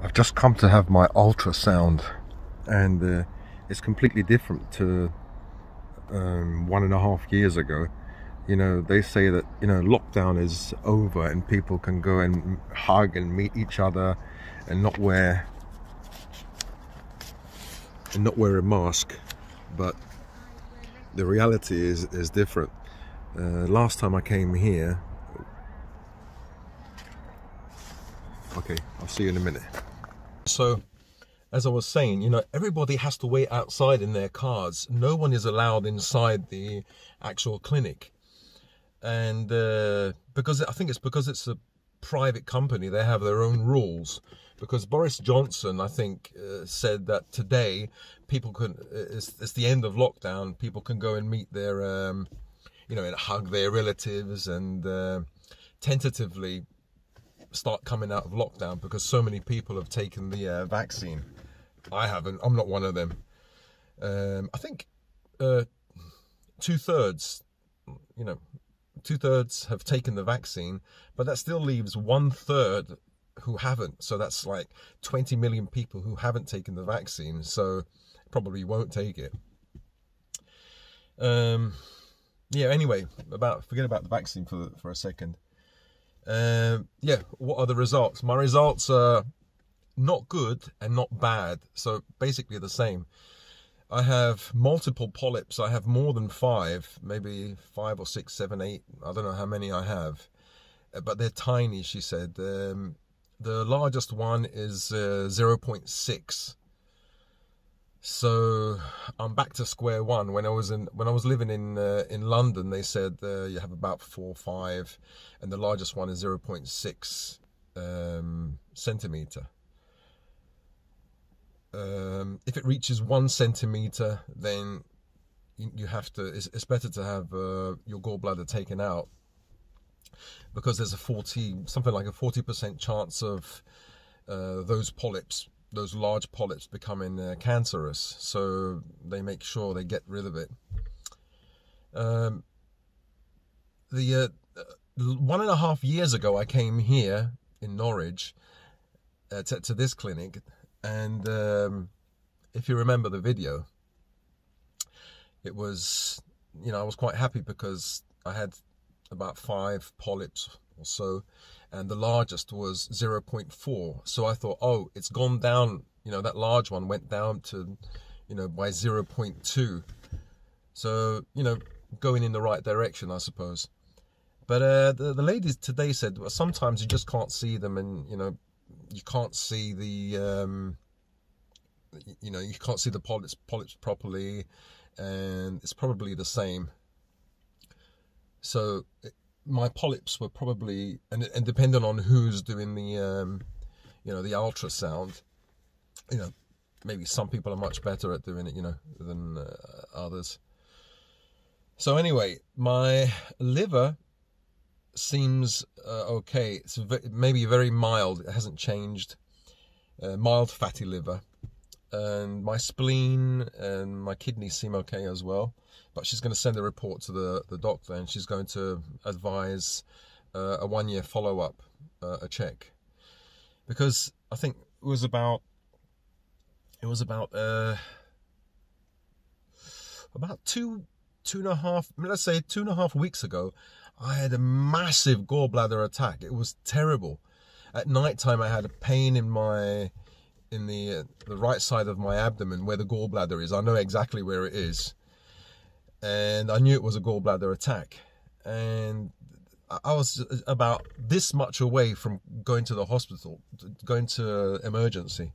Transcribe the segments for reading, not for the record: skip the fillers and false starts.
I've just come to have my ultrasound, and it's completely different to 1.5 years ago. You know, they say that, you know, lockdown is over and people can go and hug and meet each other and not wear a mask, but the reality is different. Last time I came here, okay, I'll see you in a minute. So, as I was saying, you know, everybody has to wait outside in their cars. No one is allowed inside the actual clinic. And because I think it's because it's a private company, they have their own rules. Because Boris Johnson, I think, said that today people can, it's the end of lockdown, people can go and meet their, you know, and hug their relatives and tentatively start coming out of lockdown because so many people have taken the vaccine. I haven't. I'm not one of them. I think 2/3, you know, 2/3 have taken the vaccine, but that still leaves 1/3 who haven't. So that's like 20 million people who haven't taken the vaccine, so probably won't take it. Yeah, anyway, forget about the vaccine for a second. Yeah, what are the results? My results are not good and not bad, so basically the same. I have multiple polyps. I have more than 5, maybe 5 or 6, 7, 8. I don't know how many I have, but they're tiny, she said. The largest one is 0.6. So I'm back to square one. When I was living in London, they said you have about 4 or 5, and the largest one is 0.6 centimeter. If it reaches 1 centimeter, then you have to. It's better to have your gallbladder taken out, because there's something like a 40% chance of those polyps, those large polyps, becoming cancerous. So they make sure they get rid of it. 1.5 years ago, I came here in Norwich to this clinic, and if you remember the video, it was, you know, I was quite happy because I had about 5 polyps or so, and the largest was 0.4. So I thought, oh, it's gone down, you know, that large one went down to, you know, by 0.2. So, you know, going in the right direction, I suppose. But the ladies today said, well, sometimes you just can't see them, and, you know, you can't see the, you know, you can't see the polyps properly, and it's probably the same. So my polyps were probably, and depending on who's doing the, you know, the ultrasound, you know, maybe some people are much better at doing it, you know, than others. So anyway, my liver seems okay. It's maybe very mild. It hasn't changed. Mild fatty liver. And my spleen and my kidneys seem okay as well. But she's going to send a report to the doctor, and she's going to advise a 1-year follow-up, a check. Because I think it was about 2.5, let's say 2.5 weeks ago, I had a massive gallbladder attack. It was terrible. At night time, I had a pain in the right side of my abdomen where the gallbladder is. I know exactly where it is, and I knew it was a gallbladder attack. And I was about this much away from going to the hospital, going to emergency,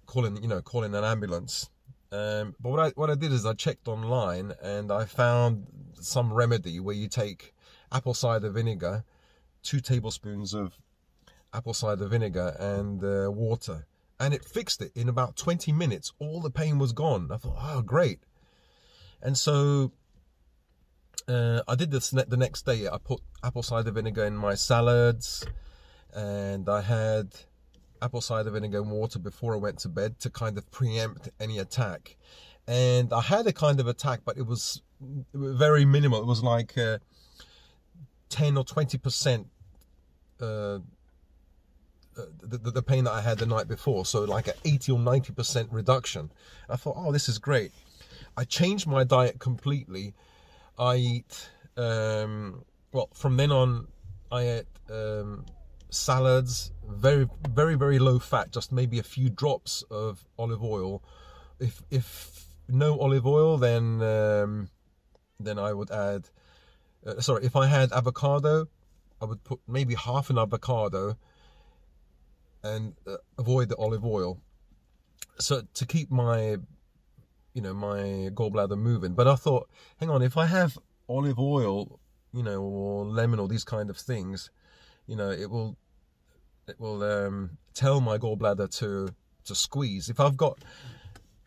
calling an ambulance. But what I did is I checked online, and I found some remedy where you take apple cider vinegar, 2 tablespoons of apple cider vinegar and water, and it fixed it in about 20 minutes. All the pain was gone. I thought, oh, great. And so I did this the next day. I put apple cider vinegar in my salads, and I had apple cider vinegar and water before I went to bed to kind of preempt any attack. And I had a kind of attack, but it was very minimal. It was like 10 or 20% the pain that I had the night before. So like an 80 or 90% reduction. I thought, oh, this is great. I changed my diet completely. I eat, well, from then on, I ate salads, very, very, very low fat, just maybe a few drops of olive oil. If no olive oil, then I would add, sorry, if I had avocado, I would put maybe half an avocado and avoid the olive oil. So to keep my, you know, my gallbladder moving. But I thought, hang on, if I have olive oil, you know, or lemon or these kind of things, you know, it will tell my gallbladder to squeeze. If I've got,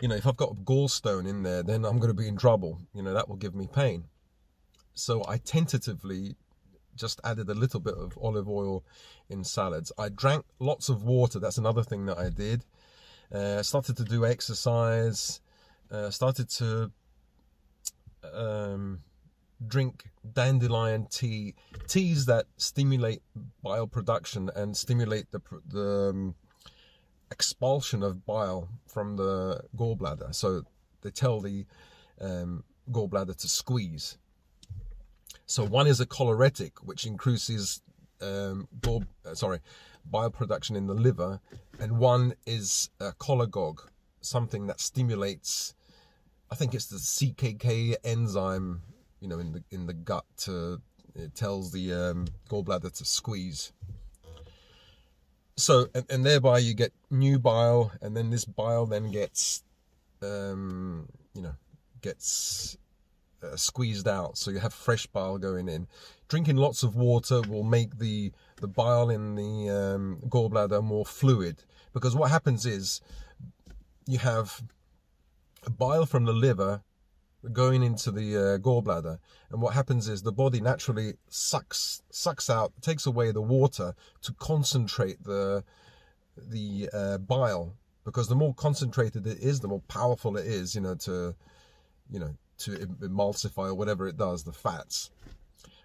you know, if I've got a gallstone in there, then I'm going to be in trouble. You know, that will give me pain. So I tentatively just added a little bit of olive oil in salads. I drank lots of water. That's another thing that I did. Started to do exercise. Started to drink dandelion tea, teas that stimulate bile production and stimulate the expulsion of bile from the gallbladder. So they tell the gallbladder to squeeze. So one is a choleretic, which increases bile production in the liver, and one is a cholagogue, something that stimulates, I think it's the CKK enzyme, you know, in the gut. It tells the gallbladder to squeeze. So and thereby you get new bile, and then this bile then gets squeezed out, so you have fresh bile going in. Drinking lots of water will make the bile in the gallbladder more fluid, because what happens is you have bile from the liver going into the gallbladder, and what happens is the body naturally sucks out, takes away the water to concentrate the bile, because the more concentrated it is, the more powerful it is, to emulsify or whatever it does, the fats.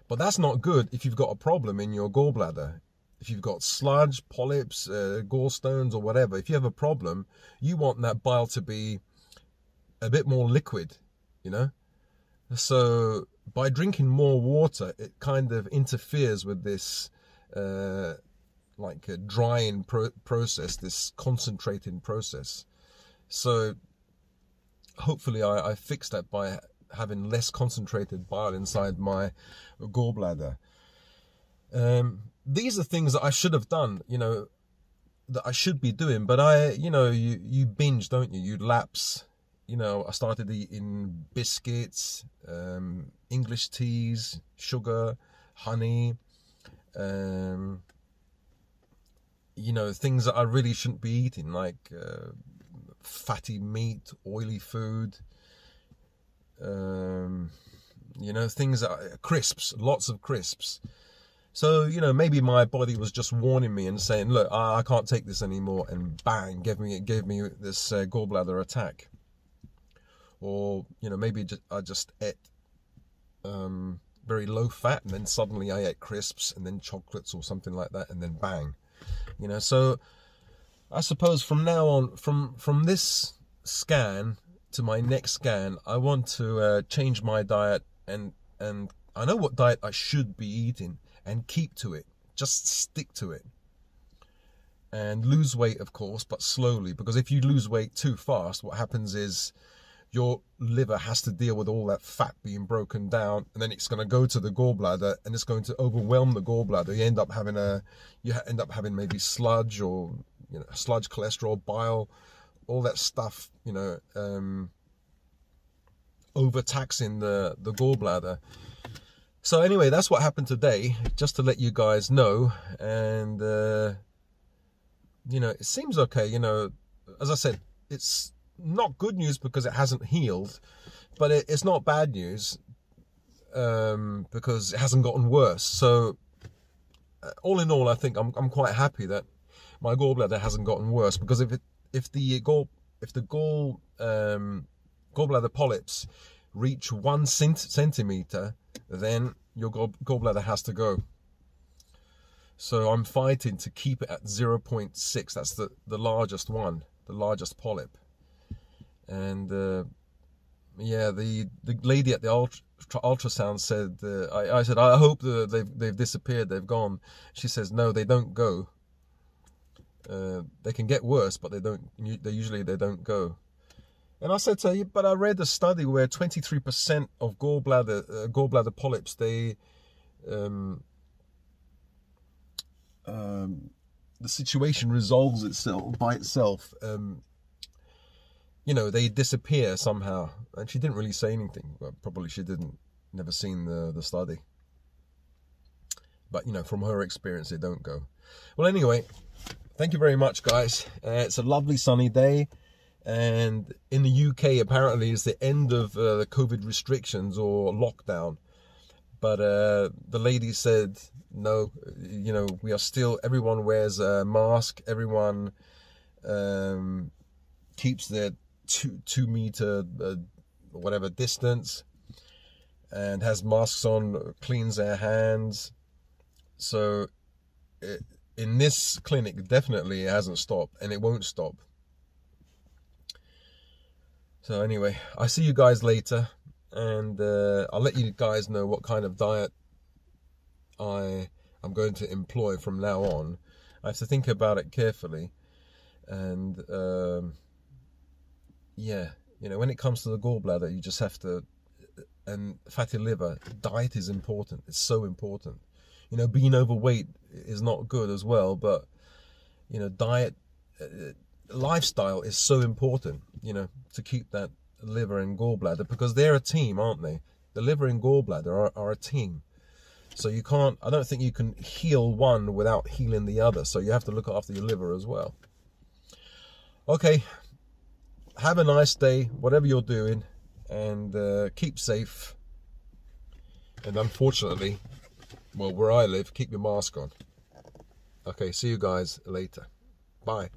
But that's not good if you've got a problem in your gallbladder. If you've got sludge, polyps, gallstones or whatever, if you have a problem, you want that bile to be a bit more liquid, So by drinking more water, it kind of interferes with this like a drying process, this concentrating process. So hopefully I fixed that by having less concentrated bile inside my gallbladder. These are things that I should have done, that I should be doing, but you binge, don't you? You lapse. I started eating biscuits, English teas, sugar, honey, things that I really shouldn't be eating, like fatty meat, oily food, things that crisps, lots of crisps. So, maybe my body was just warning me and saying, look, I can't take this anymore, and bang, gave me this gallbladder attack. Or, maybe I just ate very low fat, and then suddenly I ate crisps and then chocolates or something like that, and then bang. So I suppose from now on, from this scan to my next scan, I want to change my diet, and I know what diet I should be eating, and keep to it. Just stick to it. And lose weight, of course, but slowly, because if you lose weight too fast, what happens is your liver has to deal with all that fat being broken down, and then it's going to go to the gallbladder, and it's going to overwhelm the gallbladder. You end up having maybe sludge, or sludge, cholesterol, bile, all that stuff, overtaxing the gallbladder. So anyway, that's what happened today, just to let you guys know. And it seems okay. As I said, it's not good news because it hasn't healed, but it's not bad news because it hasn't gotten worse. So all in all, I think I'm quite happy that my gallbladder hasn't gotten worse, because if the gallbladder polyps reach 1 centimeter, then your gallbladder has to go. So I'm fighting to keep it at 0.6. That's the largest one, the largest polyp. And yeah, the lady at the ultrasound said, I said, I hope they've disappeared, they've gone. She says, no, they don't go. They can get worse, but they usually don't go. And I said to her, but I read a study where 23% of gallbladder polyps, the situation resolves itself by itself. You know, they disappear somehow. And she didn't really say anything. Well, probably she never seen the study. But, you know, from her experience, they don't go. Well, anyway, thank you very much, guys. It's a lovely sunny day. And in the UK, apparently, it's the end of the COVID restrictions or lockdown. But the lady said, no, you know, we are still, everyone wears a mask. Everyone keeps their two meter, whatever, distance, and has masks on, cleans their hands. So in this clinic, definitely it hasn't stopped, and it won't stop. So anyway, I'll see you guys later, and I'll let you guys know what kind of diet I'm going to employ from now on. I have to think about it carefully, and yeah, you know, when it comes to the gallbladder, you just have to, and fatty liver, diet is important. It's so important. You know, being overweight is not good as well, but, you know, diet, lifestyle is so important, you know, to keep that liver and gallbladder, because they're a team, aren't they? The liver and gallbladder are a team. So you can't, I don't think you can heal one without healing the other. So you have to look after your liver as well. Okay. Have a nice day, whatever you're doing, and keep safe. And unfortunately, well, where I live, keep your mask on. Okay, see you guys later. Bye.